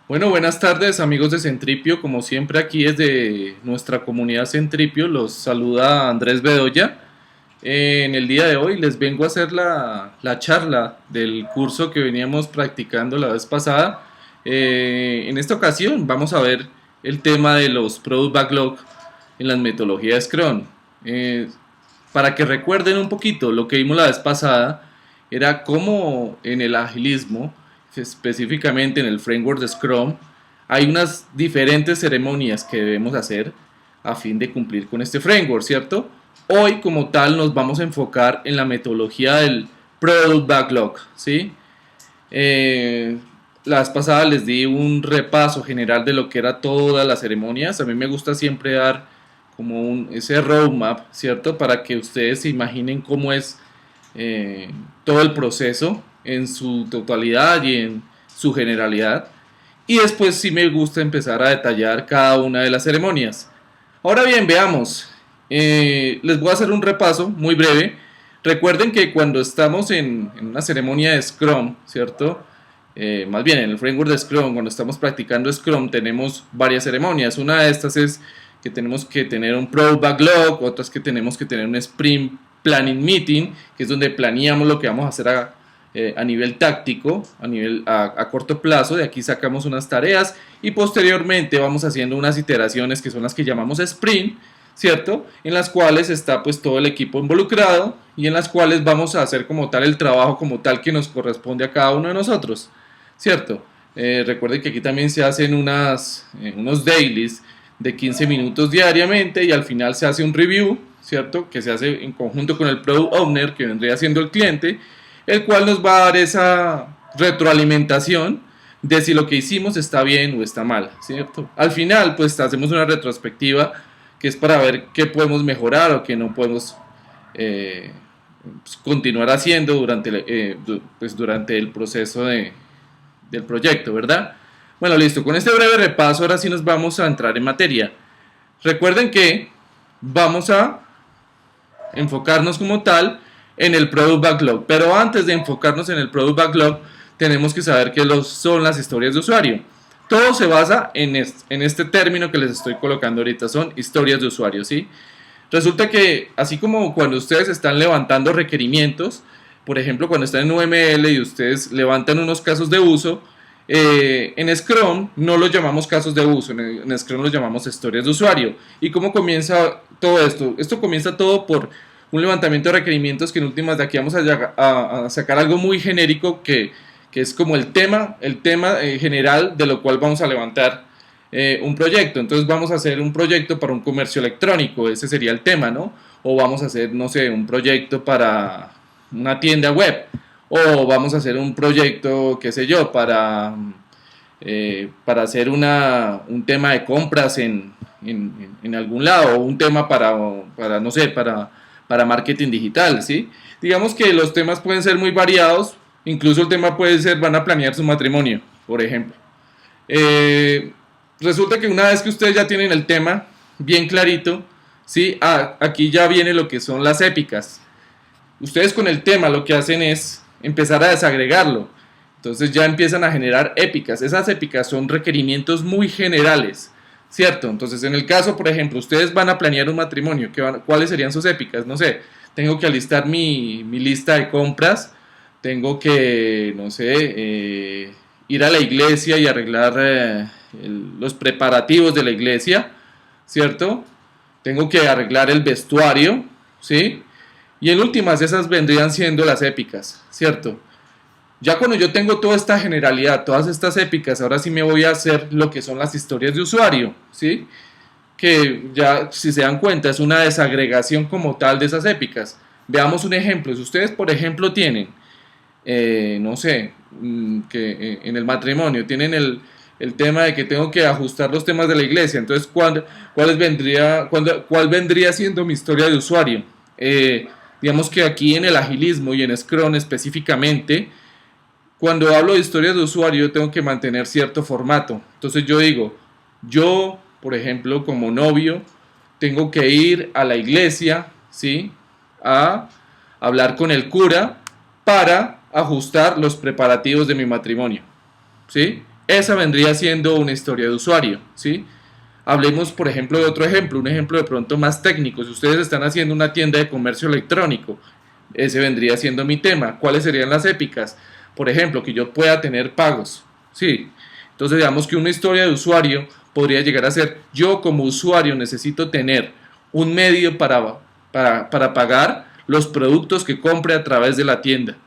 Bueno, buenas tardes amigos de Centripio, como siempre aquí desde nuestra comunidad Centripio los saluda Andrés Bedoya. En el día de hoy les vengo a hacer la charla del curso que veníamos practicando la vez pasada. En esta ocasión vamos a ver el tema de los Product Backlog en las metodologías Scrum. Eh, para que recuerden un poquito lo que vimos la vez pasada, era cómo en el agilismo, específicamente en el framework de Scrum, hay unas diferentes ceremonias que debemos hacer a fin de cumplir con este framework, ¿cierto? Hoy como tal nos vamos a enfocar en la metodología del Product Backlog, ¿sí? La vez pasada les di un repaso general de lo que era todas las ceremonias. A mí me gusta siempre dar como ese roadmap, ¿cierto? Para que ustedes se imaginen cómo es todo el proceso en su totalidad y en su generalidad. Y después sí me gusta empezar a detallar cada una de las ceremonias. Ahora bien, veamos. Les voy a hacer un repaso muy breve. Recuerden que cuando estamos en una ceremonia de Scrum, ¿cierto? Más bien en el framework de Scrum, cuando estamos practicando Scrum, tenemos varias ceremonias. Una de estas es que tenemos que tener un Product Backlog, otras que tenemos que tener un Sprint Planning Meeting, que es donde planeamos lo que vamos a hacer a nivel táctico, a corto plazo. De aquí sacamos unas tareas y posteriormente vamos haciendo unas iteraciones que son las que llamamos Sprint, ¿cierto? En las cuales está pues todo el equipo involucrado y en las cuales vamos a hacer como tal el trabajo como tal que nos corresponde a cada uno de nosotros, ¿cierto? Recuerden que aquí también se hacen unos dailies de 15 minutos diariamente y al final se hace un review, ¿cierto? Que se hace en conjunto con el Product Owner, que vendría siendo el cliente, el cual nos va a dar esa retroalimentación de si lo que hicimos está bien o está mal, ¿cierto? Al final, pues hacemos una retrospectiva que es para ver qué podemos mejorar o qué no podemos pues, continuar haciendo durante el proceso del proyecto, ¿verdad? Bueno, listo, con este breve repaso ahora sí nos vamos a entrar en materia. Recuerden que vamos a enfocarnos como tal en el Product Backlog, pero antes de enfocarnos en el Product Backlog tenemos que saber qué son las historias de usuario. Todo se basa en este término que les estoy colocando ahorita, son historias de usuario, ¿sí? Resulta que así como cuando ustedes están levantando requerimientos, por ejemplo cuando están en UML y ustedes levantan unos casos de uso, en Scrum no los llamamos casos de uso, en Scrum los llamamos historias de usuario. ¿Y cómo comienza todo esto? Esto comienza todo por un levantamiento de requerimientos que en últimas de aquí vamos a sacar algo muy genérico que es como el tema general de lo cual vamos a levantar un proyecto. Entonces vamos a hacer un proyecto para un comercio electrónico, ese sería el tema, ¿no? O vamos a hacer, no sé, un proyecto para una tienda web, o vamos a hacer un proyecto, qué sé yo, para hacer un tema de compras en algún lado, o un tema no sé, para marketing digital, ¿sí? Digamos que los temas pueden ser muy variados, incluso el tema puede ser, van a planear su matrimonio, por ejemplo. Eh, Resulta que una vez que ustedes ya tienen el tema bien clarito, ¿sí? Aquí ya viene lo que son las épicas. Ustedes con el tema lo que hacen es empezar a desagregarlo. Entonces ya empiezan a generar épicas. Esas épicas son requerimientos muy generales, ¿cierto? Entonces en el caso, por ejemplo, ustedes van a planear un matrimonio, ¿cuáles serían sus épicas? No sé, tengo que alistar mi lista de compras, tengo que, no sé, ir a la iglesia y arreglar los preparativos de la iglesia, ¿cierto? Tengo que arreglar el vestuario, ¿sí? Y en últimas esas vendrían siendo las épicas, ¿cierto? Ya cuando yo tengo toda esta generalidad, todas estas épicas, ahora sí me voy a hacer lo que son las historias de usuario, ¿sí? Que ya, si se dan cuenta, es una desagregación como tal de esas épicas. Veamos un ejemplo. Si ustedes, por ejemplo, tienen, no sé, que en el matrimonio tienen el tema de que tengo que ajustar los temas de la iglesia, entonces, ¿cuál vendría siendo mi historia de usuario? Digamos que aquí en el agilismo y en Scrum específicamente, cuando hablo de historias de usuario tengo que mantener cierto formato. Entonces yo digo, yo, por ejemplo, como novio, tengo que ir a la iglesia, ¿sí? A hablar con el cura para ajustar los preparativos de mi matrimonio, ¿sí? Esa vendría siendo una historia de usuario, ¿sí? Hablemos, por ejemplo, de otro ejemplo, un ejemplo de pronto más técnico. Si ustedes están haciendo una tienda de comercio electrónico, ese vendría siendo mi tema. ¿Cuáles serían las épicas? Por ejemplo, que yo pueda tener pagos, ¿sí? Entonces, digamos que una historia de usuario podría llegar a ser: yo como usuario necesito tener un medio para pagar los productos que compre a través de la tienda,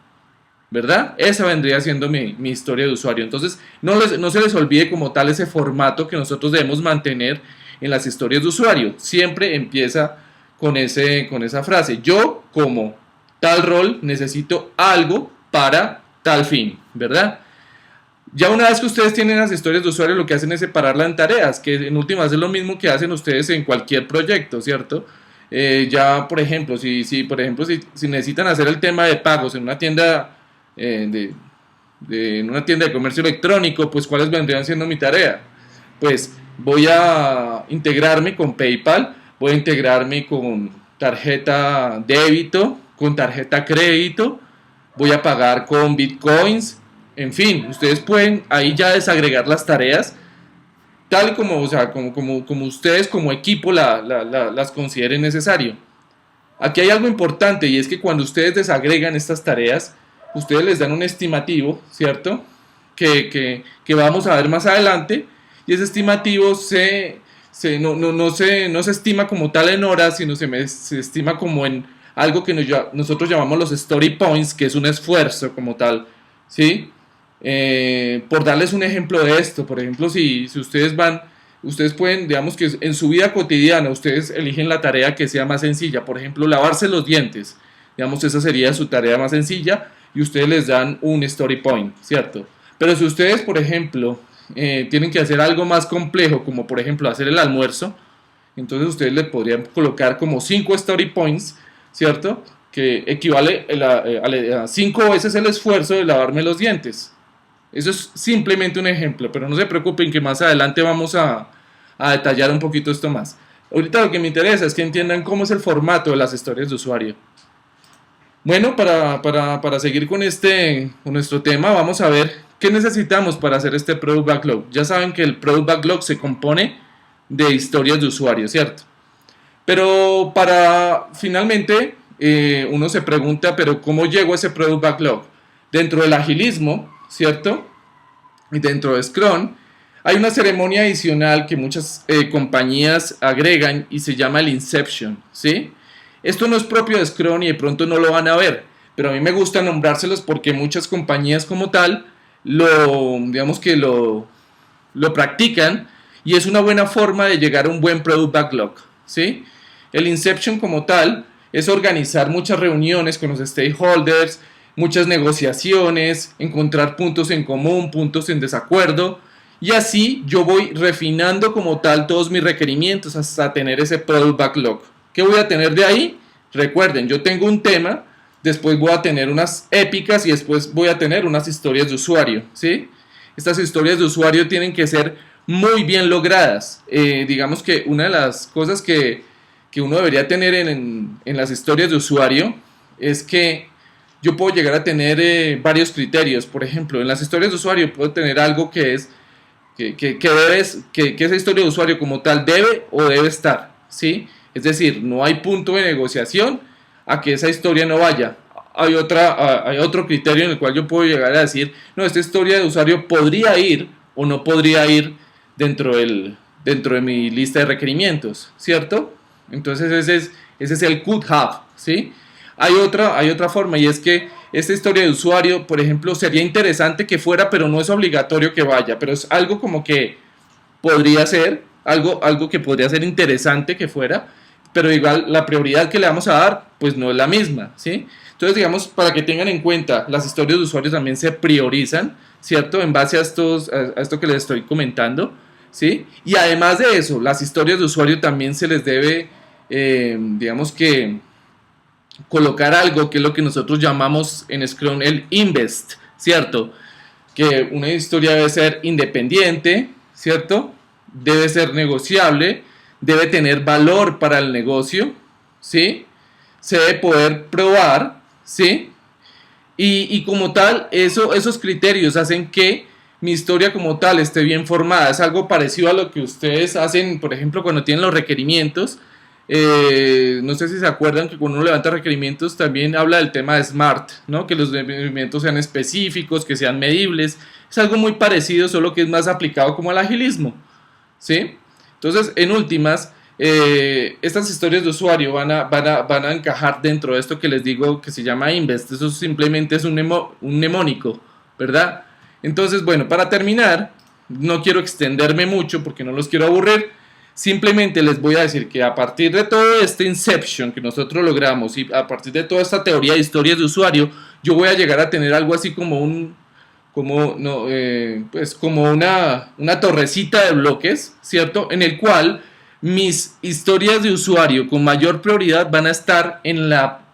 ¿verdad? Esa vendría siendo mi historia de usuario. Entonces, no se les olvide como tal ese formato que nosotros debemos mantener en las historias de usuario. Siempre empieza con esa frase: yo como tal rol necesito algo para tal fin, ¿verdad? Ya una vez que ustedes tienen las historias de usuario, lo que hacen es separarla en tareas, que en últimas es lo mismo que hacen ustedes en cualquier proyecto, ¿cierto? Ya, por ejemplo, si necesitan hacer el tema de pagos en una tienda en una tienda de comercio electrónico, pues ¿cuáles vendrían siendo mi tarea? Pues voy a integrarme con PayPal, voy a integrarme con tarjeta débito, con tarjeta crédito, voy a pagar con bitcoins, en fin, ustedes pueden ahí ya desagregar las tareas tal y como, o sea, como ustedes como equipo las consideren necesario. Aquí hay algo importante, y es que cuando ustedes desagregan estas tareas, ustedes les dan un estimativo, ¿cierto? Que vamos a ver más adelante, y ese estimativo no se estima como tal en horas, sino se estima como en algo que nosotros llamamos los story points, que es un esfuerzo como tal, ¿sí? Por darles un ejemplo de esto, por ejemplo, si ustedes pueden, digamos que en su vida cotidiana, ustedes eligen la tarea que sea más sencilla, por ejemplo, lavarse los dientes, digamos, esa sería su tarea más sencilla, y ustedes les dan un story point, ¿cierto? Pero si ustedes, por ejemplo, tienen que hacer algo más complejo, como por ejemplo hacer el almuerzo, entonces ustedes le podrían colocar como 5 story points, ¿cierto? Que equivale a 5 veces el esfuerzo de lavarme los dientes. Eso es simplemente un ejemplo, pero no se preocupen que más adelante vamos a detallar un poquito esto más. Ahorita lo que me interesa es que entiendan cómo es el formato de las historias de usuario. Bueno, para seguir con nuestro tema, vamos a ver qué necesitamos para hacer este Product Backlog. Ya saben que el Product Backlog se compone de historias de usuario, ¿cierto? Pero finalmente, uno se pregunta, pero ¿cómo llego a ese Product Backlog? Dentro del agilismo, ¿cierto? Y dentro de Scrum hay una ceremonia adicional que muchas compañías agregan y se llama el Inception, ¿sí? Esto no es propio de Scrum y de pronto no lo van a ver, pero a mí me gusta nombrárselos porque muchas compañías como tal digamos que lo practican, y es una buena forma de llegar a un buen Product Backlog, ¿sí? El Inception como tal es organizar muchas reuniones con los stakeholders, muchas negociaciones, encontrar puntos en común, puntos en desacuerdo, y así yo voy refinando como tal todos mis requerimientos hasta tener ese Product Backlog. ¿Qué voy a tener de ahí? Recuerden, yo tengo un tema, después voy a tener unas épicas y después voy a tener unas historias de usuario, ¿sí? Estas historias de usuario tienen que ser muy bien logradas. Digamos que una de las cosas que uno debería tener en las historias de usuario es que yo puedo llegar a tener varios criterios. Por ejemplo, en las historias de usuario puedo tener algo que es que esa historia de usuario como tal debe o debe estar, ¿sí? Es decir, no hay punto de negociación a que esa historia no vaya. Hay otro criterio en el cual yo puedo llegar a decir, no, esta historia de usuario podría ir o no podría ir dentro de mi lista de requerimientos, ¿cierto? Entonces ese es el could have, ¿sí? Hay otra forma, y es que esta historia de usuario, por ejemplo, sería interesante que fuera, pero no es obligatorio que vaya, pero es algo como que podría ser, algo que podría ser interesante que fuera, pero igual la prioridad que le vamos a dar, pues no es la misma, ¿sí? Entonces, digamos, para que tengan en cuenta, las historias de usuario también se priorizan, ¿cierto? En base a esto que les estoy comentando, ¿sí? Y además de eso, las historias de usuario también se les debe, digamos que, colocar algo que es lo que nosotros llamamos en Scrum el invest, ¿cierto? Que una historia debe ser independiente, ¿cierto? Debe ser negociable, debe tener valor para el negocio, ¿sí? Se debe poder probar, ¿sí? Y como tal, esos criterios hacen que mi historia como tal esté bien formada. Es algo parecido a lo que ustedes hacen, por ejemplo, cuando tienen los requerimientos. No sé si se acuerdan que cuando uno levanta requerimientos también habla del tema de SMART, ¿no? Que los requerimientos sean específicos, que sean medibles. Es algo muy parecido, solo que es más aplicado como al agilismo, ¿sí? Entonces, en últimas, estas historias de usuario van a encajar dentro de esto que les digo que se llama Invest. Eso simplemente es un mnemónico, ¿verdad? Entonces, bueno, para terminar, no quiero extenderme mucho porque no los quiero aburrir. Simplemente les voy a decir que a partir de todo este Inception que nosotros logramos y a partir de toda esta teoría de historias de usuario, yo voy a llegar a tener algo así como como una torrecita de bloques, ¿cierto? En el cual mis historias de usuario con mayor prioridad van a estar en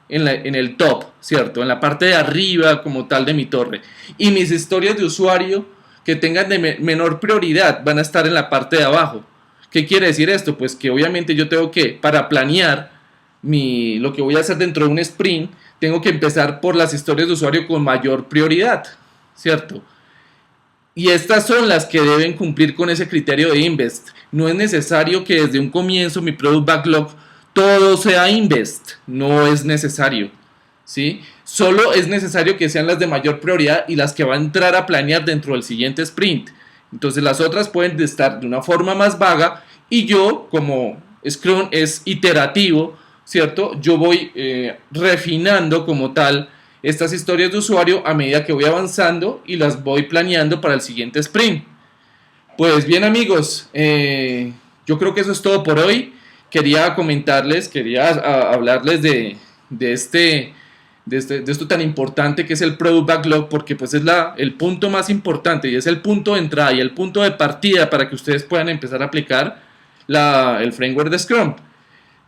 el top, ¿cierto? En la parte de arriba como tal de mi torre. Y mis historias de usuario que tengan de menor prioridad van a estar en la parte de abajo. ¿Qué quiere decir esto? Pues que obviamente yo tengo que, para planear lo que voy a hacer dentro de un sprint, tengo que empezar por las historias de usuario con mayor prioridad, ¿cierto? Y estas son las que deben cumplir con ese criterio de Invest. No es necesario que desde un comienzo mi Product Backlog todo sea Invest. No es necesario, ¿sí? Solo es necesario que sean las de mayor prioridad y las que va a entrar a planear dentro del siguiente sprint. Entonces las otras pueden estar de una forma más vaga y yo, como Scrum es iterativo, ¿cierto? Yo voy refinando como tal estas historias de usuario a medida que voy avanzando y las voy planeando para el siguiente sprint. Pues bien amigos, yo creo que eso es todo por hoy. Quería comentarles, hablarles de esto tan importante que es el Product Backlog, porque pues es el punto más importante y es el punto de entrada y el punto de partida para que ustedes puedan empezar a aplicar el framework de Scrum.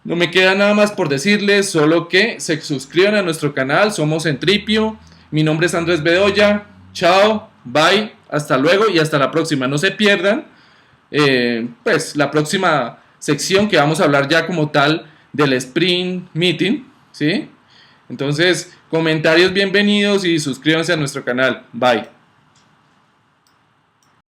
No me queda nada más por decirles, solo que se suscriban a nuestro canal. Somos Centripio, mi nombre es Andrés Bedoya. Chao, bye, hasta luego y hasta la próxima. No se pierdan pues la próxima sección, que vamos a hablar ya como tal del Sprint Meeting, ¿sí? Entonces, comentarios bienvenidos y suscríbanse a nuestro canal. Bye.